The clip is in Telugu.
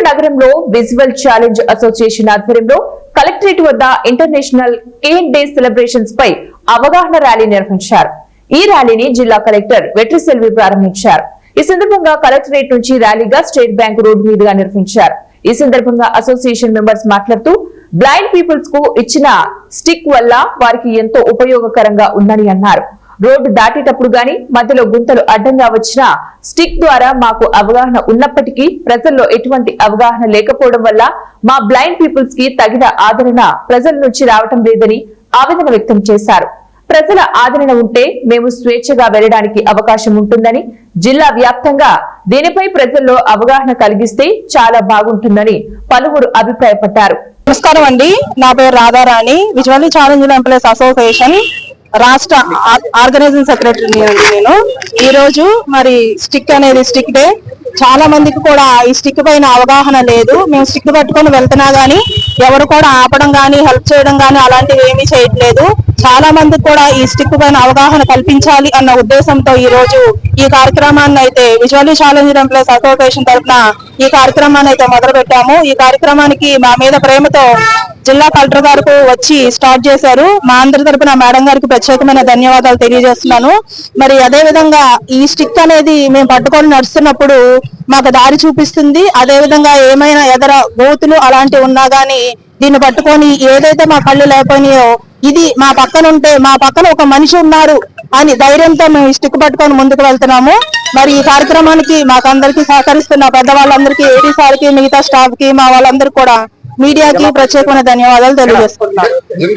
నగరంలో విజువల్ ఛాలెంజ్ అసోసియేషన్ ఆధ్వర్యంలో కలెక్టరేట్ వద్ద ఇంటర్నేషనల్ కేన్ డే సెలబ్రేషన్స్ పై అవగాహన ర్యాలీ నిర్వహించారు. ఈ ర్యాలీని జిల్లా కలెక్టర్ వెట్రిసెల్వి ప్రారంభించారు. ఈ సందర్భంగా కలెక్టరేట్ నుంచి ర్యాలీగా స్టేట్ బ్యాంక్ రోడ్డు మీదుగా నిర్వహించారు. ఈ సందర్భంగా అసోసియేషన్ మెంబర్స్ మాట్లాడుతూ బ్లైండ్ పీపుల్స్ కు ఇచ్చిన స్టిక్ వల్ల వారికి ఎంతో ఉపయోగకరంగా ఉందని అన్నారు. రోడ్డు దాటేటప్పుడు గాని మధ్యలో గుంతలు అడ్డంగా వచ్చిన స్టిక్ ద్వారా మాకు అవగాహన ఉన్నప్పటికీ ప్రజల్లో ఎటువంటి అవగాహన లేకపోవడం వల్ల మా బ్లైండ్ పీపుల్స్ కి తగిన ఆదరణ ప్రజల నుంచి రావటం లేదని ఆవేదన వ్యక్తం చేశారు. ప్రజల ఆదరణ ఉంటే మేము స్వేచ్ఛగా వెళ్లడానికి అవకాశం ఉంటుందని, జిల్లా వ్యాప్తంగా దీనిపై ప్రజల్లో అవగాహన కలిగిస్తే చాలా బాగుంటుందని పలువురు అభిప్రాయపడ్డారు. నమస్కారం అండి, నా పేరు Radharani, visually challenged employees association రాష్ట్ర ఆర్గనైజింగ్ సెక్రటరీ నేను. ఈ రోజు మరి స్టిక్ అనేది స్టిక్ డే. చాలా మందికి కూడా ఈ స్టిక్ పైన అవగాహన లేదు. మేము స్టిక్ పట్టుకొని వెళ్తున్నా గానీ ఎవరు కూడా ఆపడం గానీ హెల్ప్ చేయడం గానీ అలాంటివి ఏమీ చేయట్లేదు. చాలా మందికి కూడా ఈ స్టిక్ పైన అవగాహన కల్పించాలి అన్న ఉద్దేశంతో ఈ రోజు ఈ కార్యక్రమాన్ని అయితే విజువల్లీ ఛాలెంజ్డ్ ఎంప్లాయీస్ అసోసియేషన్ తరఫున ఈ కార్యక్రమాన్ని అయితే మొదలు పెట్టాము. ఈ కార్యక్రమానికి మా మీద ప్రేమతో జిల్లా కలెక్టర్ గారు వచ్చి స్టార్ట్ చేశారు. మా అందరి తరపున మేడం గారికి ప్రత్యేకమైన ధన్యవాదాలు తెలియజేస్తున్నాను. మరి అదే విధంగా ఈ స్టిక్ అనేది మేము పట్టుకొని నడుస్తున్నప్పుడు మాకు దారి చూపిస్తుంది. అదే విధంగా ఏమైనా ఎదర గోతులు అలాంటివి ఉన్నా గానీ దీన్ని పట్టుకొని ఏదైతే మా కళ్ళు లేకపోయినాయో ఇది మా పక్కన ఉంటే మా పక్కన ఒక మనిషి ఉన్నారు అని ధైర్యంతో మేము ఈ స్టిక్ పట్టుకొని ముందుకు వెళ్తున్నాము. మరి ఈ కార్యక్రమానికి మాకందరికి సహకరిస్తున్న పెద్దవాళ్ళందరికీ, ఏడీ సార్కి, మిగతా స్టాఫ్ కి, మా వాళ్ళందరికీ కూడా మీడియాకి ప్రత్యేకమైన ధన్యవాదాలు తెలియజేసుకుంటున్నాం.